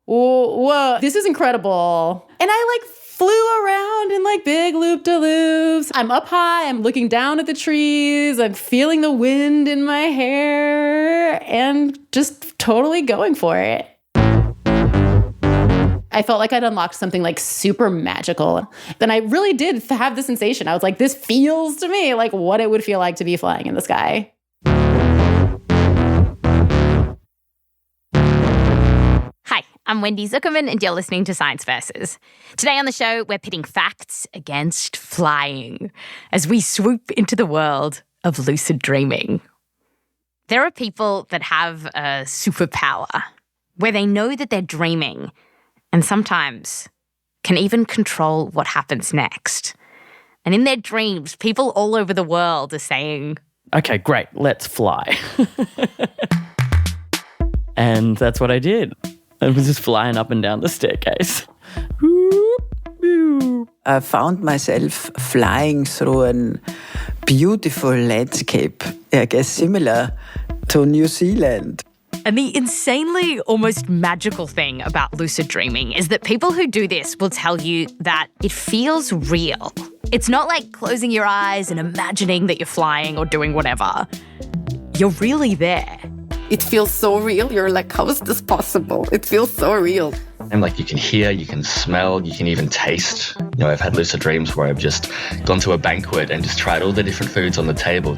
whoa, this is incredible. And I flew around in big loop-de-loops. I'm up high, I'm looking down at the trees, I'm feeling the wind in my hair and just totally going for it. I felt like I'd unlocked something super magical. Then I really did have the sensation. I was like, this feels to me like what it would feel like to be flying in the sky. Hi, I'm Wendy Zuckerman and you're listening to Science Versus. Today on the show, we're pitting facts against flying as we swoop into the world of lucid dreaming. There are people that have a superpower where they know that they're dreaming and sometimes can even control what happens next. And in their dreams, people all over the world are saying, okay, great, let's fly. And that's what I did. I was just flying up and down the staircase. I found myself flying through a beautiful landscape, I guess similar to New Zealand. And the insanely almost magical thing about lucid dreaming is that people who do this will tell you that it feels real. It's not like closing your eyes and imagining that you're flying or doing whatever. You're really there. It feels so real. You're like, how is this possible? It feels so real. And you can hear, you can smell, you can even taste. I've had lucid dreams where I've just gone to a banquet and just tried all the different foods on the table.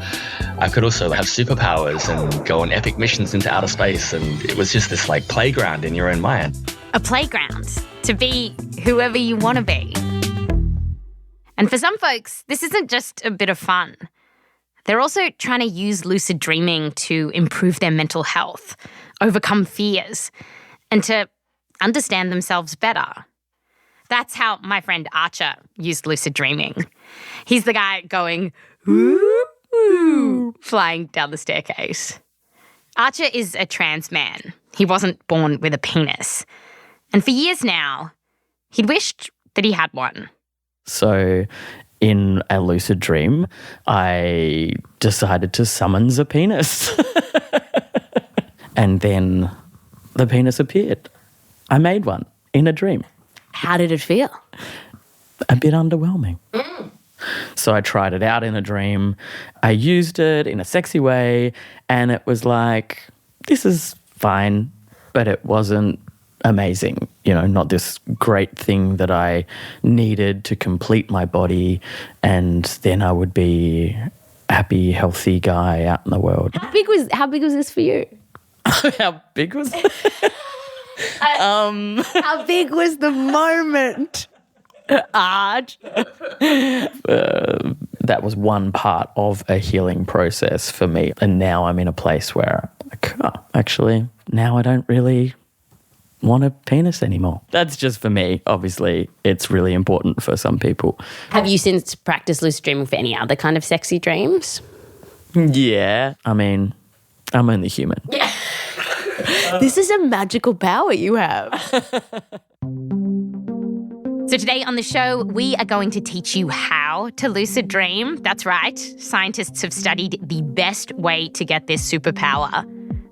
I could also have superpowers and go on epic missions into outer space. And it was just this playground in your own mind. A playground to be whoever you want to be. And for some folks, this isn't just a bit of fun. They're also trying to use lucid dreaming to improve their mental health, overcome fears, and to understand themselves better. That's how my friend Archer used lucid dreaming. He's the guy going, whoop, whoop, flying down the staircase. Archer is a trans man. He wasn't born with a penis. And for years now, he'd wished that he had one. So in a lucid dream, I decided to summons a penis. And then the penis appeared. I made one in a dream. How did it feel? A bit underwhelming. So I tried it out in a dream. I used it in a sexy way and it was like, this is fine, but it wasn't amazing, not this great thing that I needed to complete my body and then I would be a happy, healthy guy out in the world. How big was this for you? How big was it? How big was the moment? Arch. That was one part of a healing process for me. And now I'm in a place where, actually, now I don't really want a penis anymore. That's just for me. Obviously, it's really important for some people. Have you since practiced lucid dreaming for any other kind of sexy dreams? Yeah. I mean, I'm only human. Yeah. This is a magical power you have. So today on the show, we are going to teach you how to lucid dream. That's right. Scientists have studied the best way to get this superpower,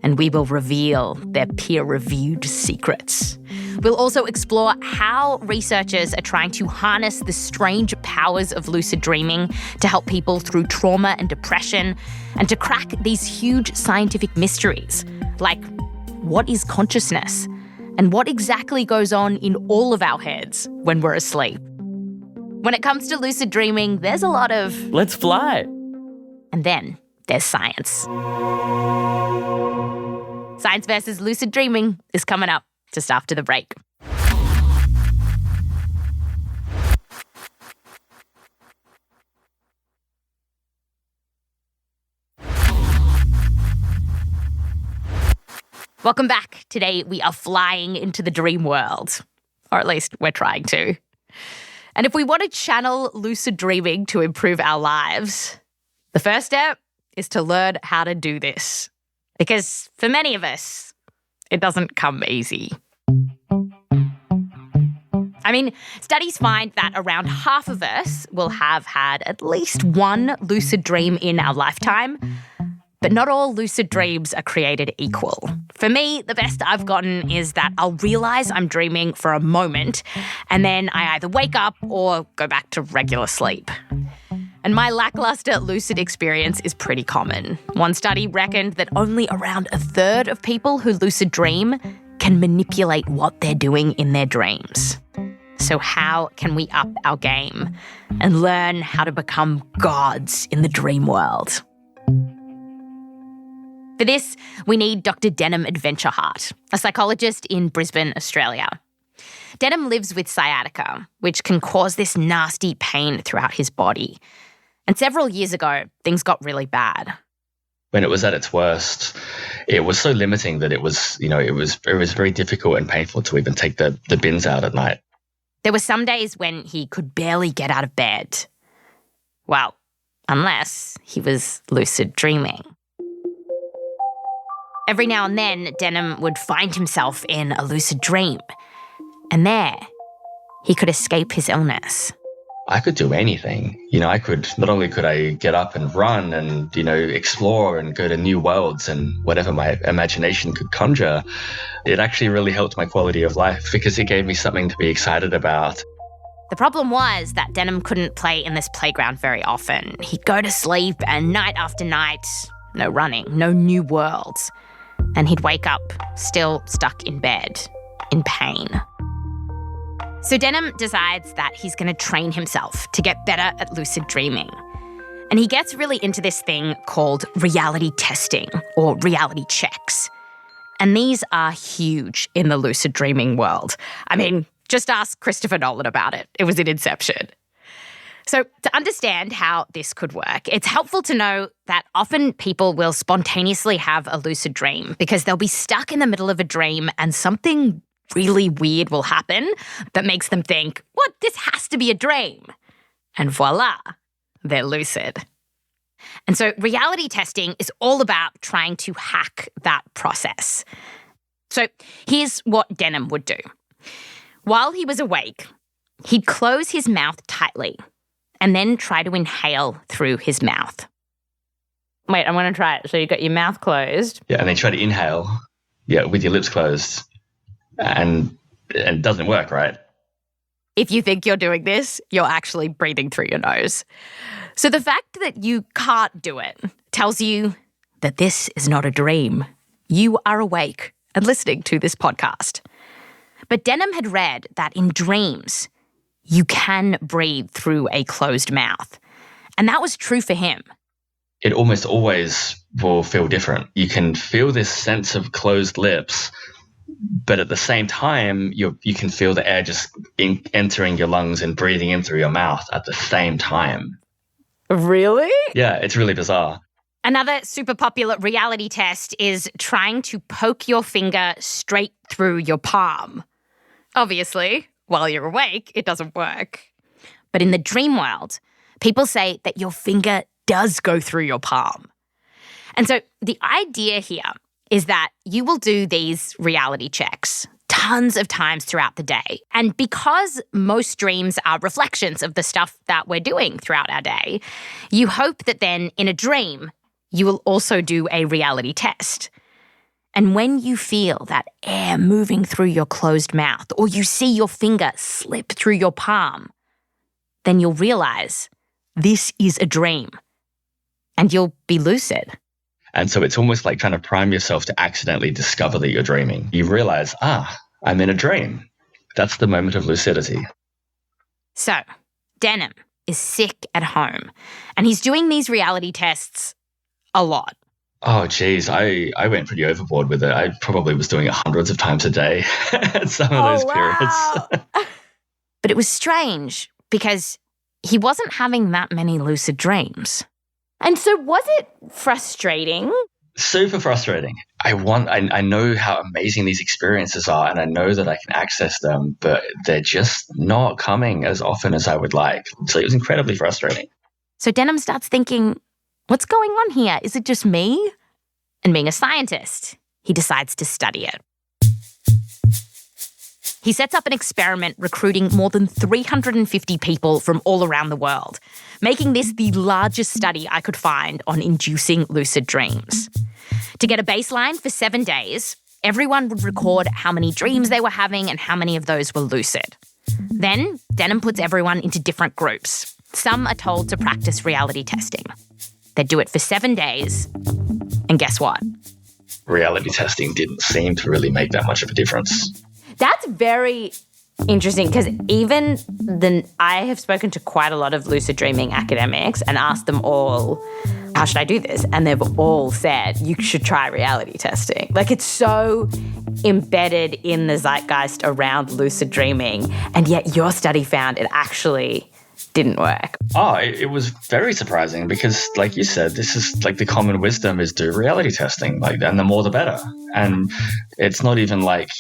and we will reveal their peer-reviewed secrets. We'll also explore how researchers are trying to harness the strange powers of lucid dreaming to help people through trauma and depression, and to crack these huge scientific mysteries, like what is consciousness? And what exactly goes on in all of our heads when we're asleep? When it comes to lucid dreaming, there's a lot of let's fly. And then there's science. Science versus lucid dreaming is coming up just after the break. Welcome back. Today we are flying into the dream world, or at least we're trying to. And if we want to channel lucid dreaming to improve our lives, the first step is to learn how to do this. Because for many of us, it doesn't come easy. I mean, studies find that around half of us will have had at least one lucid dream in our lifetime. But not all lucid dreams are created equal. For me, the best I've gotten is that I'll realize I'm dreaming for a moment, and then I either wake up or go back to regular sleep. And my lackluster lucid experience is pretty common. One study reckoned that only around a third of people who lucid dream can manipulate what they're doing in their dreams. So how can we up our game and learn how to become gods in the dream world? For this, we need Dr. Denholm Adventure-Heart, a psychologist in Brisbane, Australia. Denholm lives with sciatica, which can cause this nasty pain throughout his body. And several years ago, things got really bad. When it was at its worst, it was so limiting that it was very difficult and painful to even take the bins out at night. There were some days when he could barely get out of bed. Well, unless he was lucid dreaming. Every now and then, Denholm would find himself in a lucid dream. And there, he could escape his illness. I could do anything. Not only could I get up and run and, explore and go to new worlds and whatever my imagination could conjure, it actually really helped my quality of life because it gave me something to be excited about. The problem was that Denholm couldn't play in this playground very often. He'd go to sleep and night after night, no running, no new worlds. And he'd wake up still stuck in bed, in pain. So Denholm decides that he's going to train himself to get better at lucid dreaming. And he gets really into this thing called reality testing or reality checks. And these are huge in the lucid dreaming world. I mean, just ask Christopher Nolan about it. It was in Inception. So to understand how this could work, it's helpful to know that often people will spontaneously have a lucid dream because they'll be stuck in the middle of a dream and something really weird will happen that makes them think, what, this has to be a dream. And voila, they're lucid. And so reality testing is all about trying to hack that process. So here's what Denholm would do. While he was awake, he'd close his mouth tightly and then try to inhale through his mouth. Wait, I'm going to try it. So you've got your mouth closed. Yeah, and then try to inhale, with your lips closed. And it doesn't work, right? If you think you're doing this, you're actually breathing through your nose. So the fact that you can't do it tells you that this is not a dream. You are awake and listening to this podcast. But Denholm had read that in dreams, you can breathe through a closed mouth. And that was true for him. It almost always will feel different. You can feel this sense of closed lips, but at the same time, you can feel the air just entering your lungs and breathing in through your mouth at the same time. Really? Yeah, it's really bizarre. Another super popular reality test is trying to poke your finger straight through your palm. Obviously, while you're awake, it doesn't work. But in the dream world, people say that your finger does go through your palm. And so the idea here is that you will do these reality checks tons of times throughout the day. And because most dreams are reflections of the stuff that we're doing throughout our day, you hope that then in a dream, you will also do a reality test. And when you feel that air moving through your closed mouth, or you see your finger slip through your palm, then you'll realize this is a dream. And you'll be lucid. And so it's almost like trying to prime yourself to accidentally discover that you're dreaming. You realize, I'm in a dream. That's the moment of lucidity. So Denholm is sick at home, and he's doing these reality tests a lot. Oh, geez, I went pretty overboard with it. I probably was doing it hundreds of times a day at some of those periods. But it was strange because he wasn't having that many lucid dreams. And so was it frustrating? Super frustrating. I know how amazing these experiences are, and I know that I can access them, but they're just not coming as often as I would like. So it was incredibly frustrating. So Denholm starts thinking, what's going on here? Is it just me? And being a scientist, he decides to study it. He sets up an experiment recruiting more than 350 people from all around the world, making this the largest study I could find on inducing lucid dreams. To get a baseline for 7 days, everyone would record how many dreams they were having and how many of those were lucid. Then, Denholm puts everyone into different groups. Some are told to practice reality testing. They do it for 7 days, and guess what? Reality testing didn't seem to really make that much of a difference. That's very interesting because I have spoken to quite a lot of lucid dreaming academics and asked them all, how should I do this? And they've all said, you should try reality testing. Like, it's so embedded in the zeitgeist around lucid dreaming, and yet your study found it actually didn't work. Oh, it was very surprising because, like you said, this is like the common wisdom is do reality testing, like, and the more the better. And it's not even like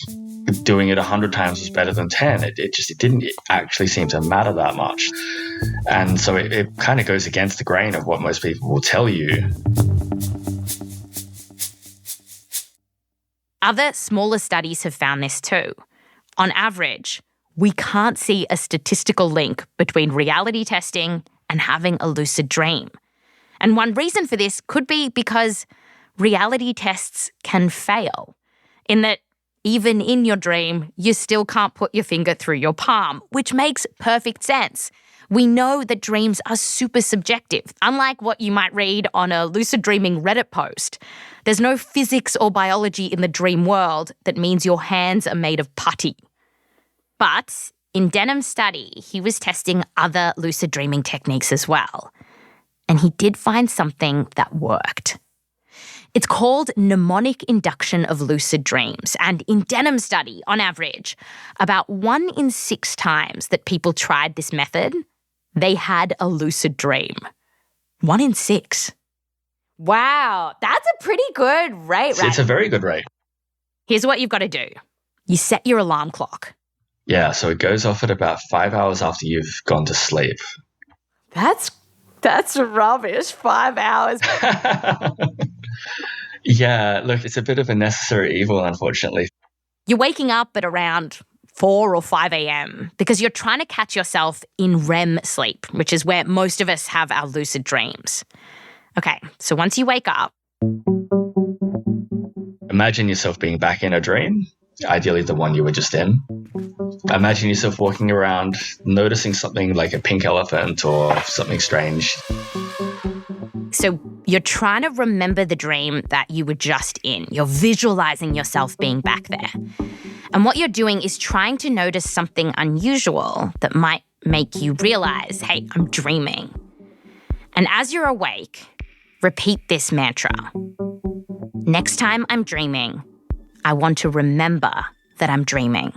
doing it 100 times was better than 10. It didn't actually seem to matter that much. And so it kind of goes against the grain of what most people will tell you. Other smaller studies have found this too. On average, we can't see a statistical link between reality testing and having a lucid dream. And one reason for this could be because reality tests can fail, in that even in your dream, you still can't put your finger through your palm, which makes perfect sense. We know that dreams are super subjective, unlike what you might read on a lucid dreaming Reddit post. There's no physics or biology in the dream world that means your hands are made of putty. But in Denholm's study, he was testing other lucid dreaming techniques as well. And he did find something that worked. It's called mnemonic induction of lucid dreams. And in Denholm's study, on average, about 1 in 6 times that people tried this method, they had a lucid dream. 1 in 6. Wow, that's a pretty good rate, right? It's a very good rate. Here's what you've got to do. You set your alarm clock. Yeah, so it goes off at about 5 hours after you've gone to sleep. That's rubbish, 5 hours. Yeah, look, it's a bit of a necessary evil, unfortunately. You're waking up at around 4 or 5 a.m. because you're trying to catch yourself in REM sleep, which is where most of us have our lucid dreams. Okay, so once you wake up, imagine yourself being back in a dream, ideally the one you were just in. Imagine yourself walking around, noticing something like a pink elephant or something strange. So you're trying to remember the dream that you were just in. You're visualizing yourself being back there. And what you're doing is trying to notice something unusual that might make you realize, hey, I'm dreaming. And as you're awake, repeat this mantra. Next time I'm dreaming, I want to remember that I'm dreaming.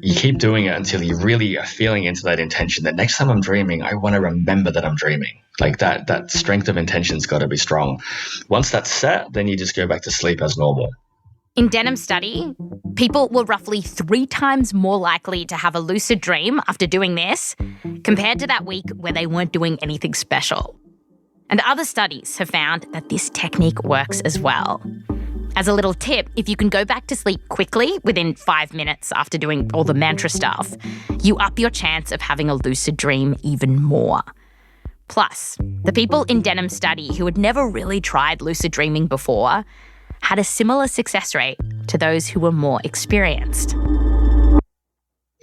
You keep doing it until you really are feeling into that intention that next time I'm dreaming, I want to remember that I'm dreaming. Like that strength of intention's got to be strong. Once that's set, then you just go back to sleep as normal. In Denholm's study, people were roughly 3 times more likely to have a lucid dream after doing this compared to that week where they weren't doing anything special. And other studies have found that this technique works as well. As a little tip, if you can go back to sleep quickly within 5 minutes after doing all the mantra stuff, you up your chance of having a lucid dream even more. Plus, the people in Denholm's study who had never really tried lucid dreaming before had a similar success rate to those who were more experienced.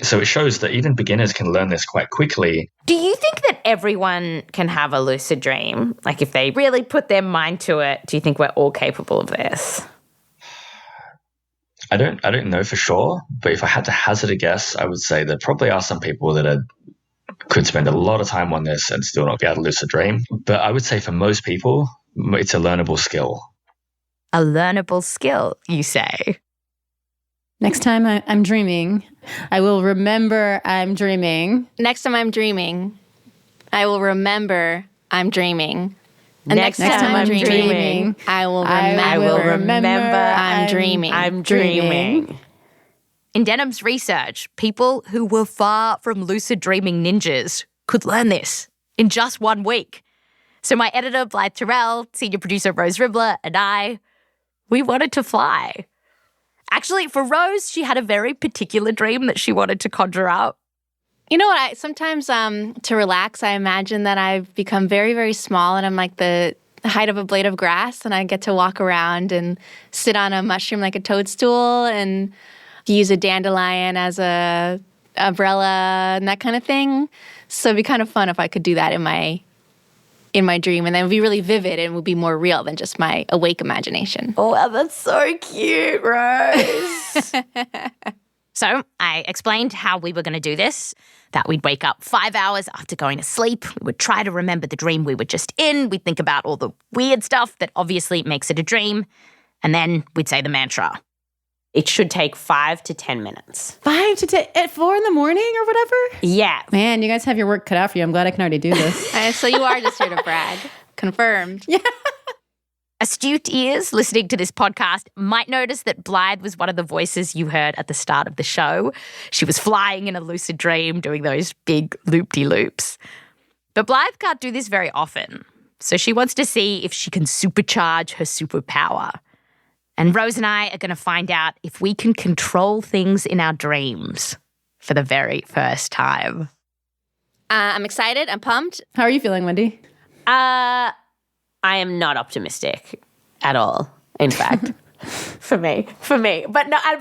So it shows that even beginners can learn this quite quickly. Do you think that everyone can have a lucid dream? Like if they really put their mind to it, do you think we're all capable of this? I don't know for sure, but if I had to hazard a guess, I would say there probably are some people that could spend a lot of time on this and still not be able to lucid dream. But I would say for most people, it's a learnable skill. A learnable skill, you say? Next time I'm dreaming, I will remember I'm dreaming. Next time I'm dreaming, I will remember I'm dreaming. And Next time I'm dreaming, I will remember I'm dreaming. I'm dreaming. In Denholm's research, people who were far from lucid dreaming ninjas could learn this in just 1 week. So my editor, Blythe Terrell, senior producer Rose Ribler, and I, we wanted to fly. Actually, for Rose, she had a very particular dream that she wanted to conjure up. You know what? Sometimes to relax, I imagine that I've become very, very small and I'm like the height of a blade of grass and I get to walk around and sit on a mushroom like a toadstool and use a dandelion as a umbrella and that kind of thing. So it'd be kind of fun if I could do that in my dream, and then it would be really vivid and would be more real than just my awake imagination. Oh, wow, that's so cute, Rose. So I explained how we were going to do this, that we'd wake up 5 hours after going to sleep. We would try to remember the dream we were just in. We'd think about all the weird stuff that obviously makes it a dream. And then we'd say the mantra. It should take 5 to 10 minutes. 5 to 10 at 4 a.m. or whatever? Yeah. Man, you guys have your work cut out for you. I'm glad I can already do this. So you are just here to brag. Confirmed. Yeah. Astute ears listening to this podcast might notice that Blythe was one of the voices you heard at the start of the show. She was flying in a lucid dream, doing those big loop-de-loops. But Blythe can't do this very often, so she wants to see if she can supercharge her superpower. And Rose and I are going to find out if we can control things in our dreams for the very first time. I'm excited. I'm pumped. How are you feeling, Wendy? I am not optimistic at all, in fact. For me. But I'm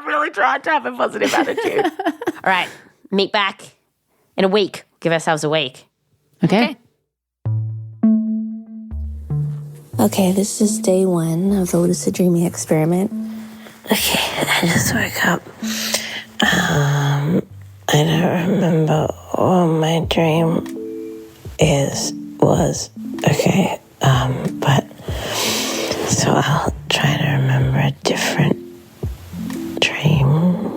really trying to have a positive attitude. All right, meet back in a week. Give ourselves a week. Okay. Okay, this is day 1 of the lucid dreaming experiment. Okay, I just woke up. I don't remember what my dream was. Okay, but so I'll try to remember a different dream.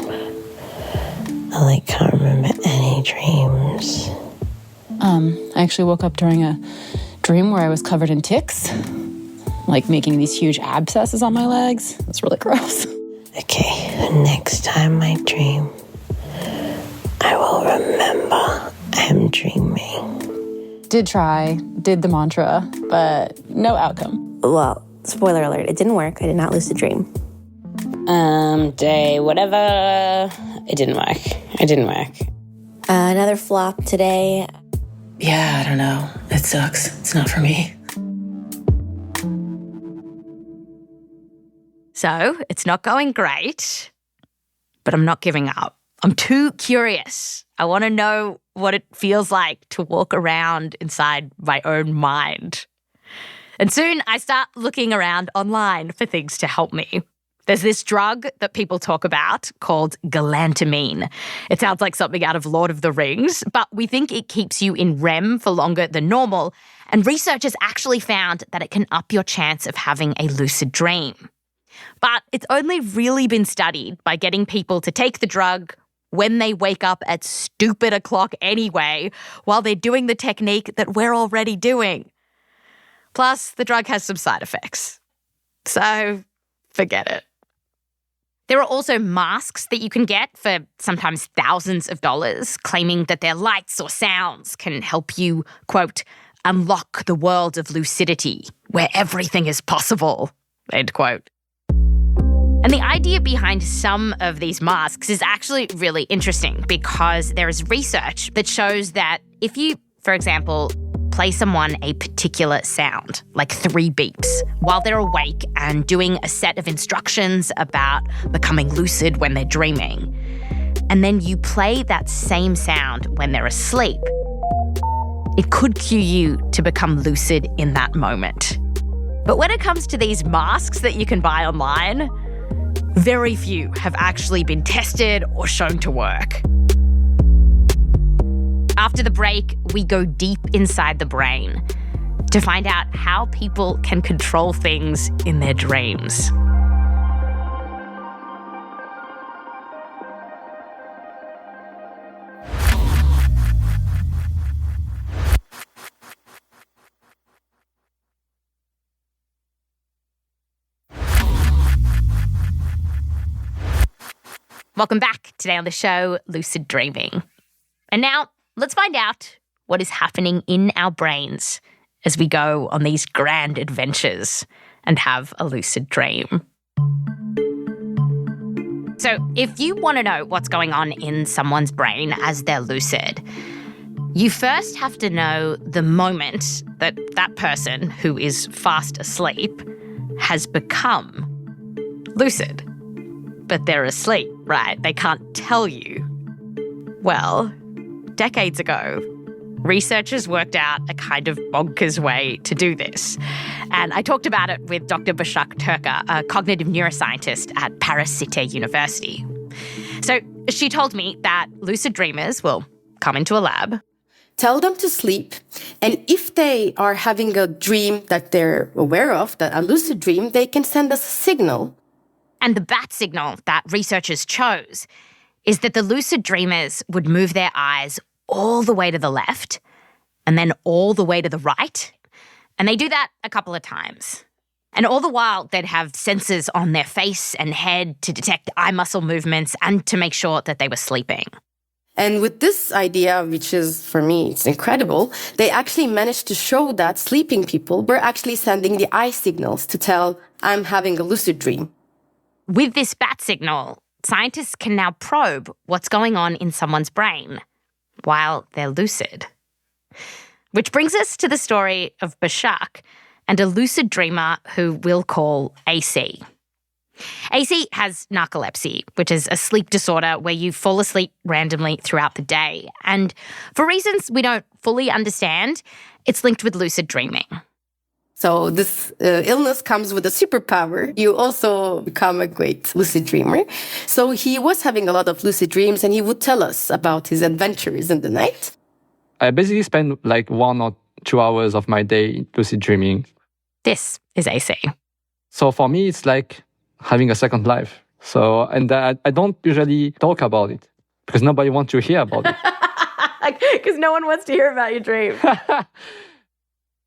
I can't remember any dreams. I actually woke up during a dream where I was covered in ticks, making these huge abscesses on my legs. That's really gross. Okay, next time I dream, I will remember I'm dreaming. Did the mantra, but no outcome. Well, spoiler alert, it didn't work. I did not lucid dream. Day whatever. It didn't work. Another flop today. Yeah, I don't know. It sucks. It's not for me. So it's not going great, but I'm not giving up. I'm too curious. I want to know what it feels like to walk around inside my own mind. And soon I start looking around online for things to help me. There's this drug that people talk about called galantamine. It sounds like something out of Lord of the Rings, but we think it keeps you in REM for longer than normal, and researchers actually found that it can up your chance of having a lucid dream. But it's only really been studied by getting people to take the drug when they wake up at stupid o'clock anyway, while they're doing the technique that we're already doing. Plus, the drug has some side effects. So, forget it. There are also masks that you can get for sometimes thousands of dollars, claiming that their lights or sounds can help you, quote, unlock the world of lucidity, where everything is possible, end quote. And the idea behind some of these masks is actually really interesting because there is research that shows that if you, for example, play someone a particular sound, like 3 beeps, while they're awake and doing a set of instructions about becoming lucid when they're dreaming, and then you play that same sound when they're asleep, it could cue you to become lucid in that moment. But when it comes to these masks that you can buy online, very few have actually been tested or shown to work. After the break, we go deep inside the brain to find out how people can control things in their dreams. Welcome back. Today on the show, Lucid Dreaming. And now, let's find out what is happening in our brains as we go on these grand adventures and have a lucid dream. So if you want to know what's going on in someone's brain as they're lucid, you first have to know the moment that that person who is fast asleep has become lucid. But they're asleep, right? They can't tell you. Well, decades ago, researchers worked out a kind of bonkers way to do this. And I talked about it with Dr. Başak Türker, a cognitive neuroscientist at Paris Cité University. So she told me that lucid dreamers will come into a lab, Tell them to sleep. And if they are having a dream that they're aware of, that a lucid dream, they can send us a signal. and the bat signal that researchers chose is that the lucid dreamers would move their eyes all the way to the left and then all the way to the right. And they do that a couple of times. And all the while, they'd have sensors on their face and head to detect eye muscle movements and to make sure that they were sleeping. And with this idea, which is, for me, it's incredible, they actually managed to show that sleeping people were actually sending the eye signals to tell, I'm having a lucid dream. With this bat signal, scientists can now probe what's going on in someone's brain while they're lucid. Which brings us to the story of Başak and a lucid dreamer who we'll call AC. AC has narcolepsy, which is a sleep disorder where you fall asleep randomly throughout the day. And for reasons we don't fully understand, it's linked with lucid dreaming. So this illness comes with a superpower. You also become a great lucid dreamer. So he was having a lot of lucid dreams and he would tell us about his adventures in the night. I basically spend like 1 or 2 hours of my day lucid dreaming. This is AC. So for me, it's like having a second life. So, and I don't usually talk about it because nobody wants to hear about it. Because no one wants to hear about your dream.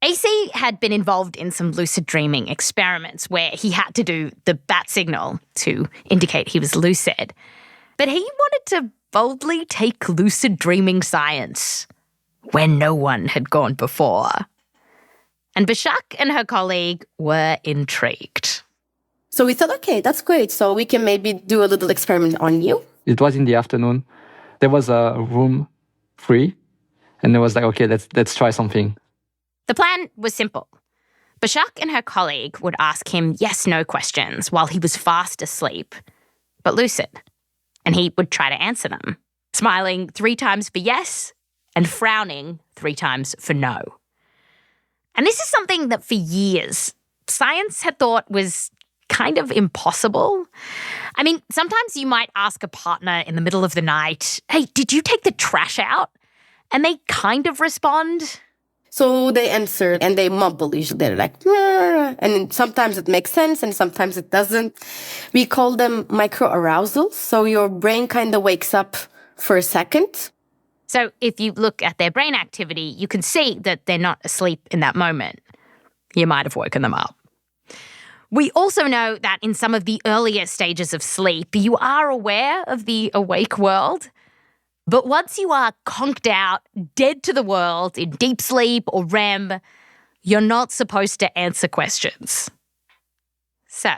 AC had been involved in some lucid dreaming experiments where he had to do the bat signal to indicate he was lucid. But he wanted to boldly take lucid dreaming science where no one had gone before. And Başak and her colleague were intrigued. So we thought, okay, that's great. So we can maybe do a little experiment on you. It was in the afternoon. There was a room free. And it was like, okay, let's try something. The plan was simple. Başak and her colleague would ask him yes-no questions while he was fast asleep, but lucid. And he would try to answer them, smiling 3 times for yes and frowning 3 times for no. And this is something that for years, science had thought was kind of impossible. I mean, sometimes you might ask a partner in the middle of the night, hey, did you take the trash out? And they kind of respond. So they answer and they mumble. Usually they're like, nah. And sometimes it makes sense and sometimes it doesn't. We call them microarousals. So your brain kind of wakes up for a second. So if you look at their brain activity, you can see that they're not asleep in that moment. You might have woken them up. We also know that in some of the earlier stages of sleep, you are aware of the awake world. But once you are conked out, dead to the world, in deep sleep or REM, you're not supposed to answer questions. So,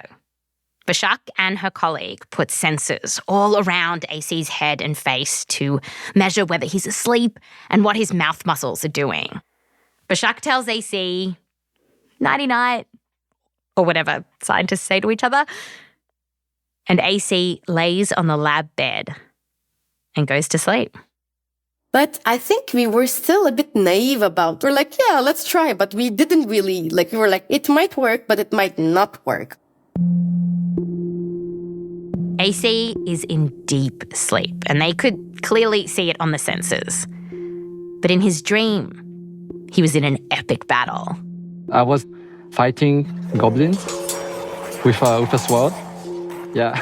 Başak and her colleague put sensors all around AC's head and face to measure whether he's asleep and what his mouth muscles are doing. Başak tells AC, nighty-night, or whatever scientists say to each other. And AC lays on the lab bed and goes to sleep. But I think we were still a bit naive we're like, yeah, let's try. But we didn't really, we were like, it might work, but it might not work. AC is in deep sleep, and they could clearly see it on the sensors. But in his dream, he was in an epic battle. I was fighting goblins with a sword. Yeah.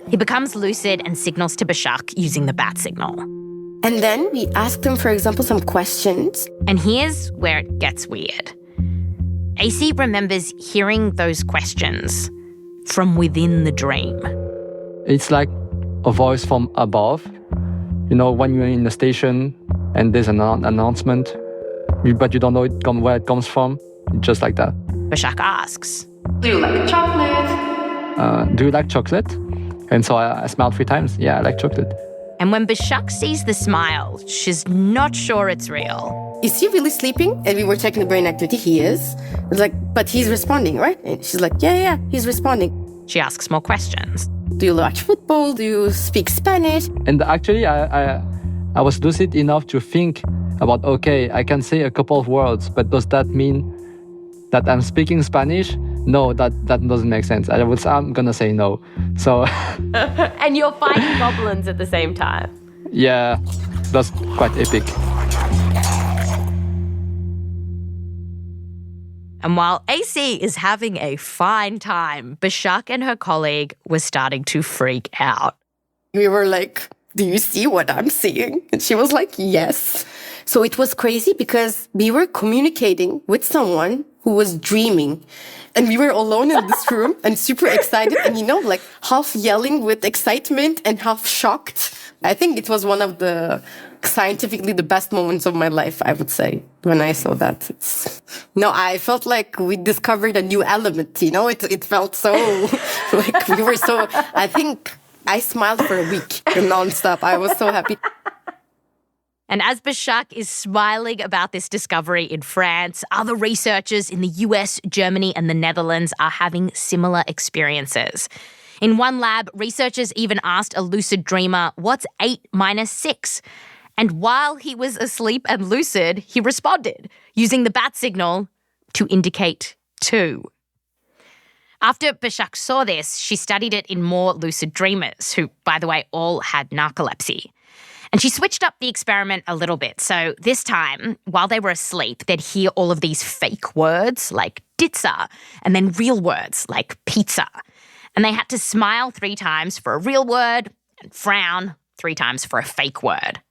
He becomes lucid and signals to Başak using the bat signal. And then we asked him, for example, some questions. And here's where it gets weird. AC remembers hearing those questions from within the dream. It's like a voice from above. You know, when you're in the station and there's an announcement, but you don't know where it comes from, just like that. Başak asks, Do you like chocolate? Do you like chocolate? And so I smiled 3 times. Yeah, I like chocolate. And when Başak sees the smile, she's not sure it's real. Is he really sleeping? And we were checking the brain activity. He is. It's like, but he's responding, right? And she's like, yeah, he's responding. She asks more questions. Do you watch football? Do you speak Spanish? And actually, I was lucid enough to think about, okay, I can say a couple of words, but does that mean that I'm speaking Spanish? No, that doesn't make sense. I'm gonna say no. So And you're fighting goblins at the same time. yeah, that's quite epic. And while AC is having a fine time, Başak and her colleague were starting to freak out. We were like, do you see what I'm seeing? And she was like, yes. So it was crazy because we were communicating with someone who was dreaming. And we were alone in this room and super excited and, like half yelling with excitement and half shocked. I think it was one of the scientifically the best moments of my life, I would say, when I saw that. I felt like we discovered a new element, It felt so, like we were so, I think I smiled for a week nonstop. I was so happy. And as Başak is smiling about this discovery in France, other researchers in the US, Germany, and the Netherlands are having similar experiences. In one lab, researchers even asked a lucid dreamer, what's 8 minus 6? And while he was asleep and lucid, he responded, using the bat signal to indicate 2. After Başak saw this, she studied it in more lucid dreamers, who, by the way, all had narcolepsy. And she switched up the experiment a little bit. So this time, while they were asleep, they'd hear all of these fake words like ditza, and then real words like pizza. And they had to smile 3 times for a real word and frown 3 times for a fake word.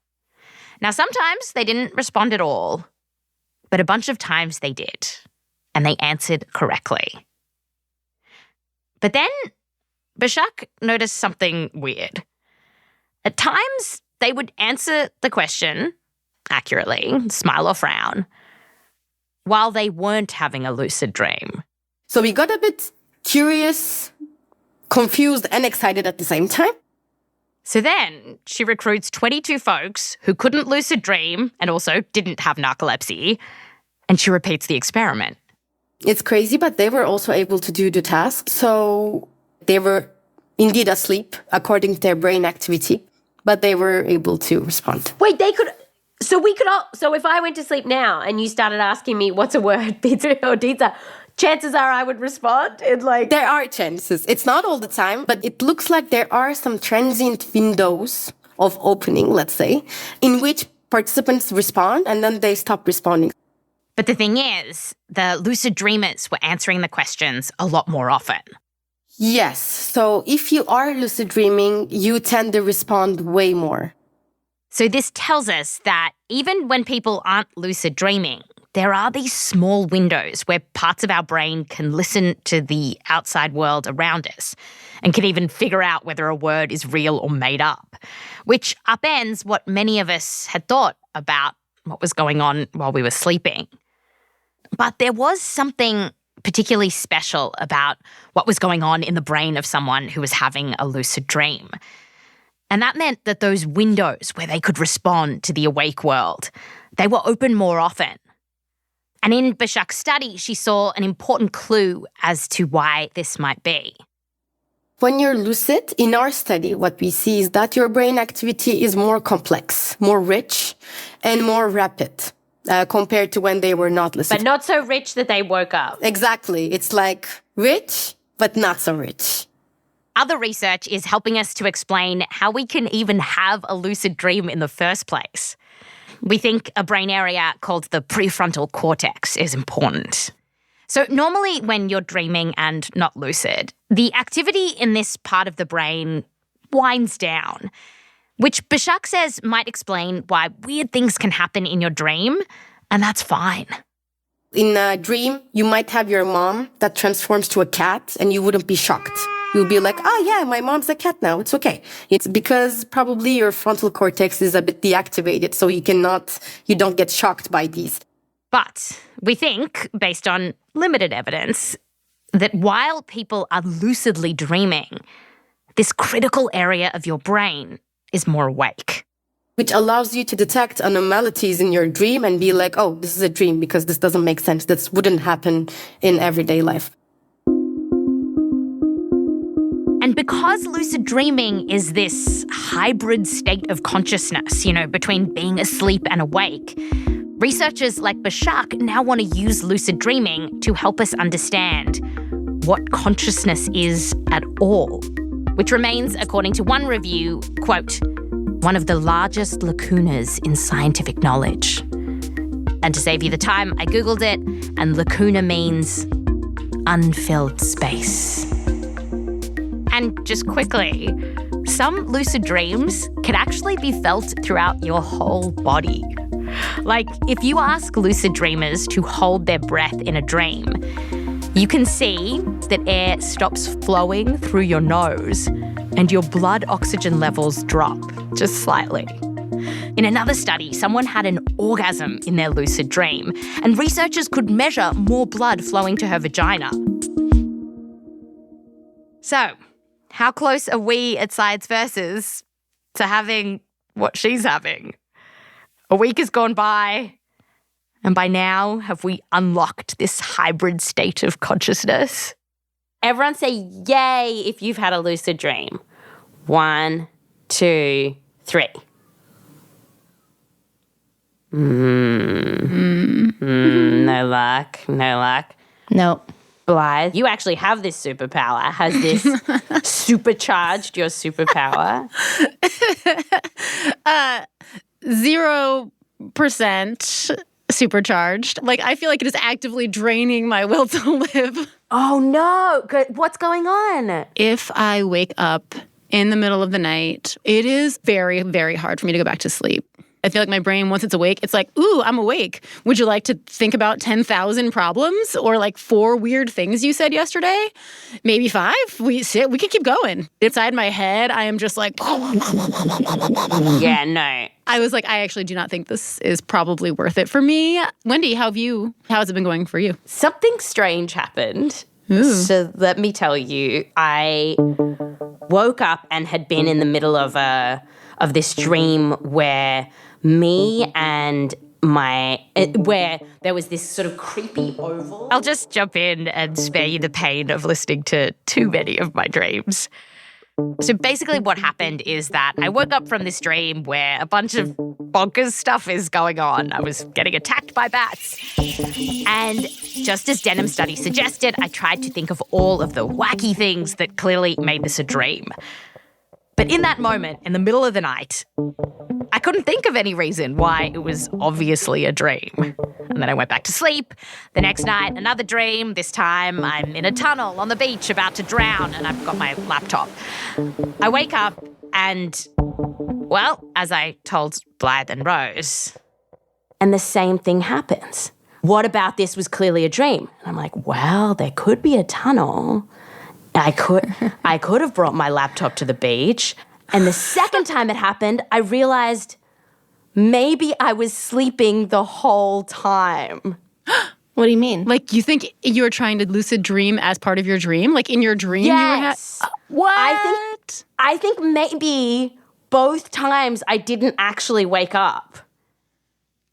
Now, sometimes they didn't respond at all, but a bunch of times they did, and they answered correctly. But then Başak noticed something weird. At times, they would answer the question accurately, smile or frown, while they weren't having a lucid dream. So we got a bit curious, confused, and excited at the same time. So then she recruits 22 folks who couldn't lucid dream and also didn't have narcolepsy, and she repeats the experiment. It's crazy, but they were also able to do the task. So they were indeed asleep according to their brain activity, but they were able to respond. Wait, so if I went to sleep now and you started asking me what's a word, pizza or pizza, chances are I would respond in like... There are chances. It's not all the time, but it looks like there are some transient windows of opening, let's say, in which participants respond and then they stop responding. But the thing is, the lucid dreamers were answering the questions a lot more often. Yes. So if you are lucid dreaming, you tend to respond way more. So this tells us that even when people aren't lucid dreaming, there are these small windows where parts of our brain can listen to the outside world around us and can even figure out whether a word is real or made up, which upends what many of us had thought about what was going on while we were sleeping. But there was something particularly special about what was going on in the brain of someone who was having a lucid dream. And that meant that those windows where they could respond to the awake world, they were open more often. And in Başak's study, she saw an important clue as to why this might be. When you're lucid, in our study, what we see is that your brain activity is more complex, more rich, and more rapid compared to when they were not lucid. But not so rich that they woke up. Exactly. It's like rich, but not so rich. Other research is helping us to explain how we can even have a lucid dream in the first place. We think a brain area called the prefrontal cortex is important. So normally when you're dreaming and not lucid, the activity in this part of the brain winds down, which Başak says might explain why weird things can happen in your dream, and that's fine. In a dream, you might have your mom that transforms to a cat and you wouldn't be shocked. You'll be like, oh yeah, my mom's a cat now, it's okay. It's because probably your frontal cortex is a bit deactivated, so you don't get shocked by these. But we think, based on limited evidence, that while people are lucidly dreaming, this critical area of your brain is more awake. Which allows you to detect anomalies in your dream and be like, oh, this is a dream because this doesn't make sense. This wouldn't happen in everyday life. And because lucid dreaming is this hybrid state of consciousness, between being asleep and awake, researchers like Başak now want to use lucid dreaming to help us understand what consciousness is at all, which remains, according to one review, quote, one of the largest lacunas in scientific knowledge. And to save you the time, I Googled it, and lacuna means unfilled space. And just quickly, some lucid dreams can actually be felt throughout your whole body. Like, if you ask lucid dreamers to hold their breath in a dream, you can see that air stops flowing through your nose and your blood oxygen levels drop just slightly. In another study, someone had an orgasm in their lucid dream, and researchers could measure more blood flowing to her vagina. So, how close are we at Science Versus to having what she's having? A week has gone by, and by now, have we unlocked this hybrid state of consciousness? Everyone say yay if you've had a lucid dream. 1, 2, 3. No luck. No. Blythe, you actually have this superpower. Has this supercharged your superpower? 0% supercharged. Like, I feel like it is actively draining my will to live. Oh, no. What's going on? If I wake up in the middle of the night, it is very, very hard for me to go back to sleep. I feel like my brain, once it's awake, it's like, ooh, I'm awake. Would you like to think about 10,000 problems or like 4 weird things you said yesterday? Maybe 5? We can keep going. Inside my head, I am just like, yeah, no. I was like, I actually do not think this is probably worth it for me. Wendy, how has it been going for you? Something strange happened. Ooh. So let me tell you, I woke up and had been in the middle of this dream where me and where there was this sort of creepy oval. I'll just jump in and spare you the pain of listening to too many of my dreams. So basically what happened is that I woke up from this dream where a bunch of bonkers stuff is going on. I was getting attacked by bats. And just as Denholm's study suggested, I tried to think of all of the wacky things that clearly made this a dream. But in that moment, in the middle of the night, I couldn't think of any reason why it was obviously a dream. And then I went back to sleep. The next night, another dream. This time, I'm in a tunnel on the beach about to drown, and I've got my laptop. I wake up and, well, as I told Blythe and Rose, and the same thing happens. What about this was clearly a dream? And I'm like, well, there could be a tunnel. I could have brought my laptop to the beach. And the second time it happened, I realized maybe I was sleeping the whole time. What do you mean? Like, you think you were trying to lucid dream as part of your dream? Like, in your dream, yes. What? I think maybe both times I didn't actually wake up.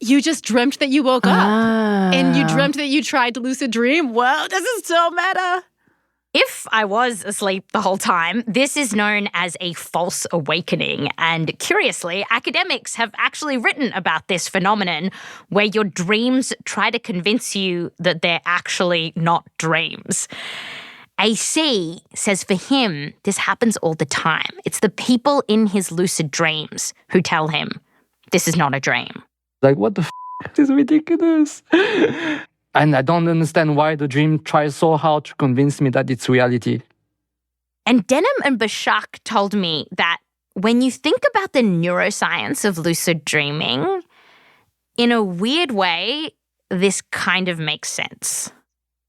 You just dreamt that you woke up. And you dreamt that you tried to lucid dream? Wow, this is so meta. if I was asleep the whole time, this is known as a false awakening. And curiously, academics have actually written about this phenomenon where your dreams try to convince you that they're actually not dreams. AC says for him, this happens all the time. It's the people in his lucid dreams who tell him, this is not a dream. Like, what the f***? This is ridiculous. And I don't understand why the dream tries so hard to convince me that it's reality. And Denholm and Başak told me that when you think about the neuroscience of lucid dreaming, in a weird way, this kind of makes sense.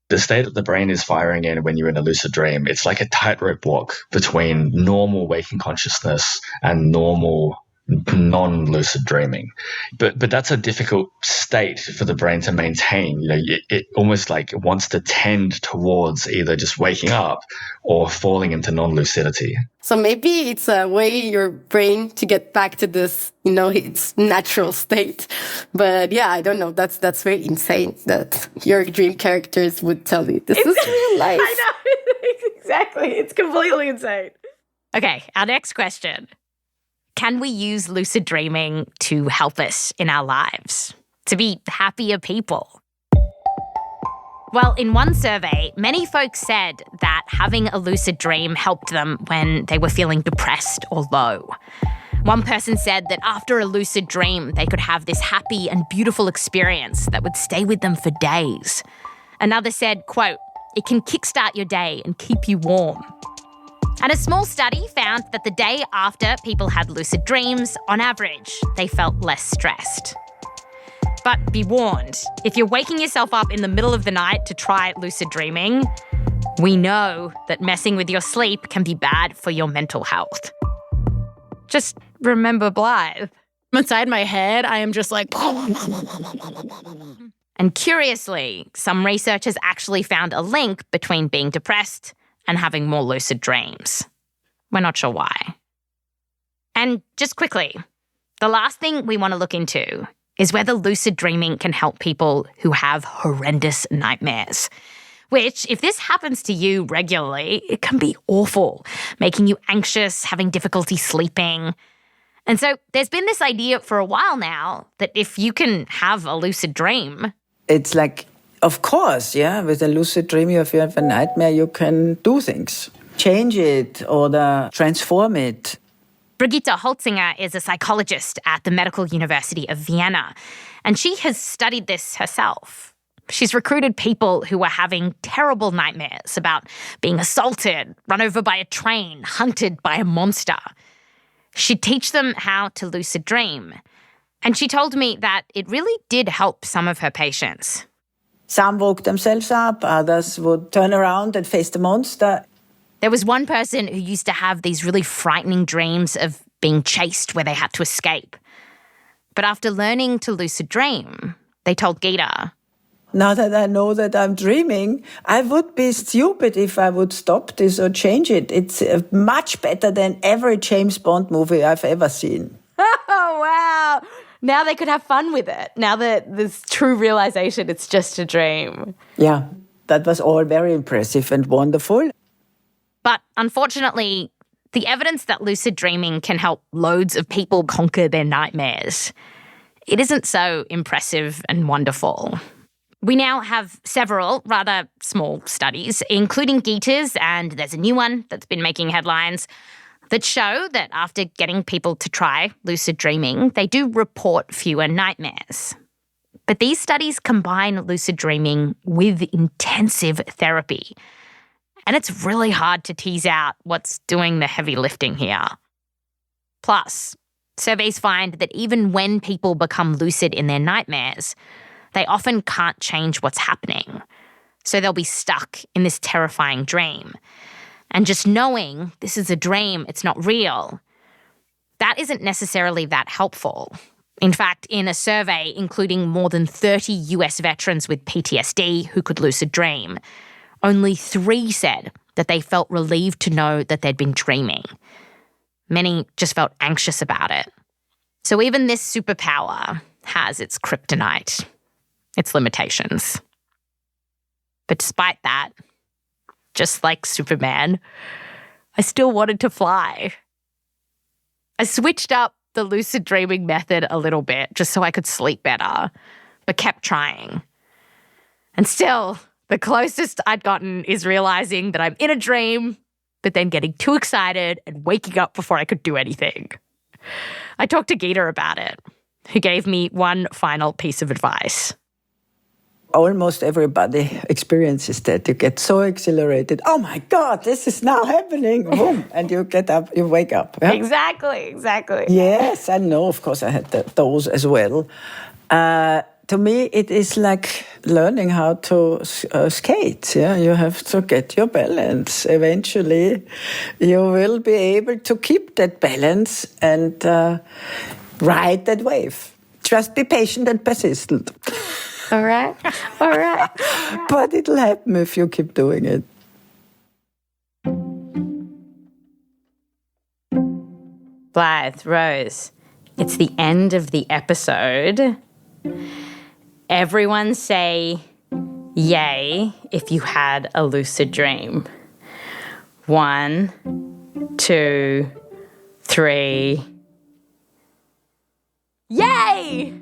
The state that the brain is firing in when you're in a lucid dream, it's like a tightrope walk between normal waking consciousness and normal non-lucid dreaming. But that's a difficult state for the brain to maintain. It almost like wants to tend towards either just waking up or falling into non-lucidity. So maybe it's a way your brain to get back to this, its natural state. But yeah, I don't know. That's very insane that your dream characters would tell you this is real life. I know. Exactly. It's completely insane. Okay, our next question. Can we use lucid dreaming to help us in our lives, to be happier people? Well, in one survey, many folks said that having a lucid dream helped them when they were feeling depressed or low. One person said that after a lucid dream, they could have this happy and beautiful experience that would stay with them for days. Another said, quote, "It can kickstart your day and keep you warm." And a small study found that the day after people had lucid dreams, on average, they felt less stressed. But be warned, if you're waking yourself up in the middle of the night to try lucid dreaming, we know that messing with your sleep can be bad for your mental health. Just remember Blythe. Inside my head, I am just like... And curiously, some researchers actually found a link between being depressed and having more lucid dreams. We're not sure why. And just quickly, the last thing we want to look into is whether lucid dreaming can help people who have horrendous nightmares. Which, if this happens to you regularly, it can be awful, making you anxious, having difficulty sleeping. And so there's been this idea for a while now that if you can have a lucid dream... It's like, of course, yeah, with a lucid dream, if you have a nightmare, you can do things. Change it or transform it. Brigitte Holzinger is a psychologist at the Medical University of Vienna, and she has studied this herself. She's recruited people who are having terrible nightmares about being assaulted, run over by a train, hunted by a monster. She'd teach them how to lucid dream. And she told me that it really did help some of her patients. Some woke themselves up, others would turn around and face the monster. There was one person who used to have these really frightening dreams of being chased where they had to escape. But after learning to lucid dream, they told Gita, "Now that I know that I'm dreaming, I would be stupid if I would stop this or change it. It's much better than every James Bond movie I've ever seen." Oh, wow. Now they could have fun with it. Now that there's true realization, it's just a dream. Yeah, that was all very impressive and wonderful. But unfortunately, the evidence that lucid dreaming can help loads of people conquer their nightmares, it isn't so impressive and wonderful. We now have several rather small studies, including Gita's, and there's a new one that's been making headlines, that show that after getting people to try lucid dreaming, they do report fewer nightmares. But these studies combine lucid dreaming with intensive therapy. And it's really hard to tease out what's doing the heavy lifting here. Plus, surveys find that even when people become lucid in their nightmares, they often can't change what's happening. So they'll be stuck in this terrifying dream. And just knowing this is a dream, it's not real, that isn't necessarily that helpful. In fact, in a survey including more than 30 US veterans with PTSD who could lucid dream, only 3 said that they felt relieved to know that they'd been dreaming. Many just felt anxious about it. So even this superpower has its kryptonite, its limitations. But despite that, just like Superman, I still wanted to fly. I switched up the lucid dreaming method a little bit just so I could sleep better, but kept trying. And still, the closest I'd gotten is realizing that I'm in a dream, but then getting too excited and waking up before I could do anything. I talked to Gita about it, who gave me one final piece of advice. Almost everybody experiences that. You get so exhilarated. Oh my God, this is now happening. Boom. And you get up, you wake up. Yeah? Exactly. Yes, I know. Of course, I had those as well. to me, it is like learning how to skate. Yeah, you have to get your balance. Eventually, you will be able to keep that balance and ride that wave. Just be patient and persistent. All right. But it'll happen if you keep doing it. Blythe, Rose, it's the end of the episode. Everyone say yay if you had a lucid dream. 1, 2, 3. Yay!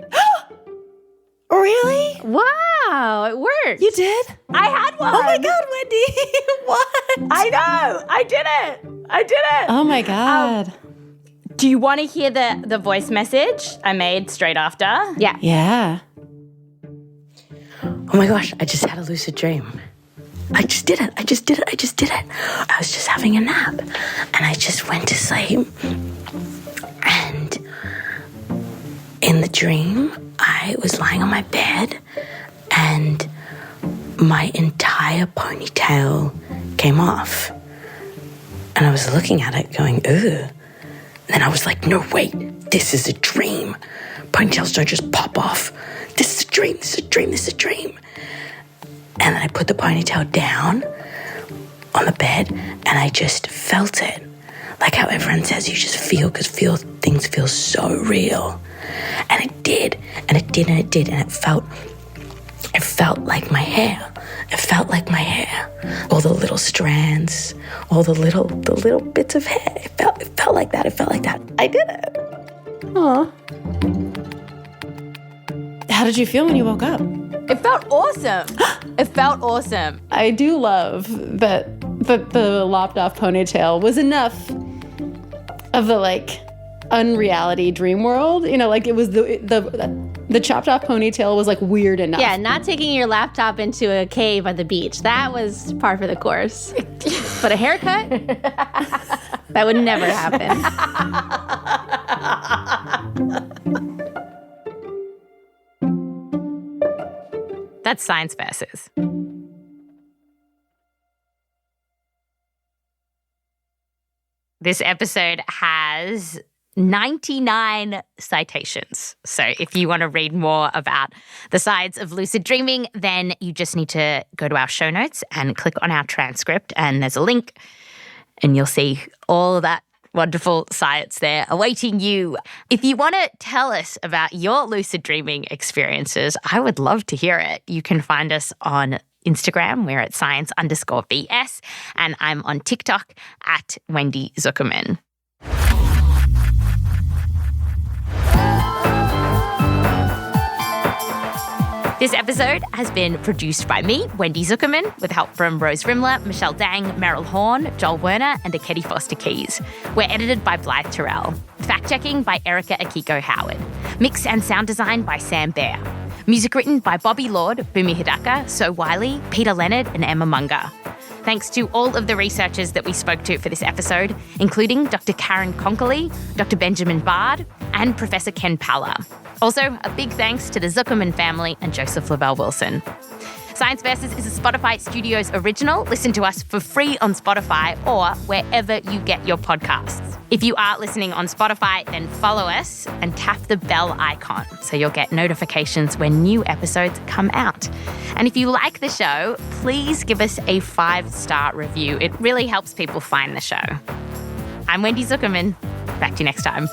Really? Wow, it worked. You did? I had one. Oh my God, Wendy. What? I know. I did it. Oh my God. Do you want to hear the voice message I made straight after? Yeah. Yeah. Oh my gosh, I just had a lucid dream. I just did it. I was just having a nap and I just went to sleep. And in the dream, I was lying on my bed and my entire ponytail came off. And I was looking at it going, ugh. Then I was like, no, wait, this is a dream. Ponytails don't just pop off. This is a dream. And then I put the ponytail down on the bed and I just felt it. Like how everyone says you just feel, because things feel so real. And it did, and it did, and it did, and it felt like my hair. It felt like my hair. All the little strands, all the little bits of hair. It felt like that. I did it. Aw. How did you feel when you woke up? It felt awesome. I do love that the lopped off ponytail was enough of the like unreality dream world. You know, like it was the chopped off ponytail was like weird enough. Yeah, not taking your laptop into a cave at the beach. That was par for the course. But a haircut? That would never happen. That's Science Versus. This episode has 99 citations. So if you want to read more about the science of lucid dreaming, then you just need to go to our show notes and click on our transcript, and there's a link and you'll see all of that wonderful science there awaiting you. If you want to tell us about your lucid dreaming experiences, I would love to hear it. You can find us on Instagram. We're at science_VS, and I'm on TikTok at Wendy Zuckerman. This episode has been produced by me, Wendy Zuckerman, with help from Rose Rimler, Michelle Dang, Meryl Horn, Joel Werner, and Akedi Foster Keys. We're edited by Blythe Terrell. Fact-checking by Erica Akiko Howard. Mix and sound design by Sam Baer. Music written by Bobby Lord, Bumi Hidaka, So Wiley, Peter Leonard, and Emma Munger. Thanks to all of the researchers that we spoke to for this episode, including Dr. Karen Conkerly, Dr. Benjamin Bard, and Professor Ken Paller. Also, a big thanks to the Zuckerman family and Joseph Lavelle Wilson. Science Versus is a Spotify Studios original. Listen to us for free on Spotify or wherever you get your podcasts. If you are listening on Spotify, then follow us and tap the bell icon so you'll get notifications when new episodes come out. And if you like the show, please give us a 5-star review. It really helps people find the show. I'm Wendy Zuckerman. Back to you next time.